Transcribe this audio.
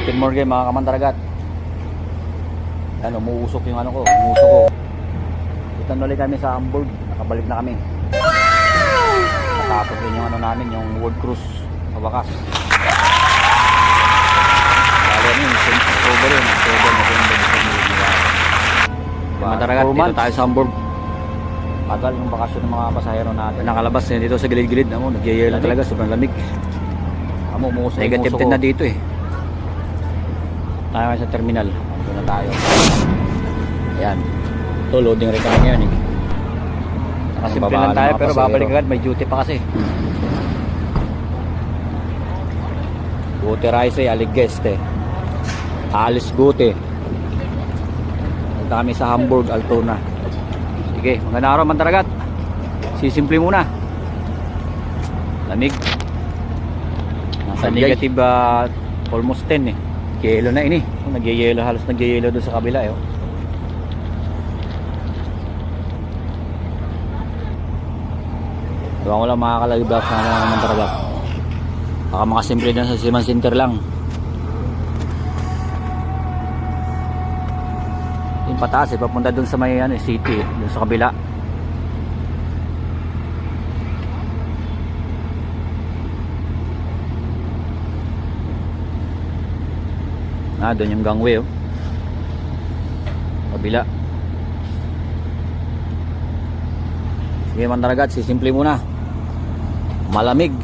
Open more game mga kamantaragat. Yan, umuusok yung ano ko, umuusok ko. Itan ulit kami sa Hamburg, nakabalik na kami. Natapos din yung ano namin, yung world cruise sa wakas. Kaya yun, October yun, October, November, December. Kamantaragat, dito tayo sa Hamburg. Tagal yung bakasyon ng mga pasahero natin. Nakalabas din dito sa gilid-gilid, nagyayelo talaga, sobrang lamig. Umuusok, negative 10 na dito eh. Tayo sa terminal. Doon na tayo. Ayan. Ito, loading rin kami ngayon eh. Nakasimple lang tayo pero babalik agad. May duty pa kasi. Gute Rice, Aligeste. Alis Gute. Punta kami sa Hamburg, Altona. Sige, magandang araw Mantaragat. Sisimple muna. Lamig. Nasa negative almost 10 eh. Yelo na ini. Nagyayelo, halos nagyayelo doon sa kabila eh. Diba ko lang makakalagibas na naman talaga. Baka makasimple na sa Siman Center lang. Yung pataas eh, papunta doon sa may ano, city eh, doon sa kabila. Doon yung gangway oh. Kabila. Sige Mantaragat, sisimple muna. Malamig.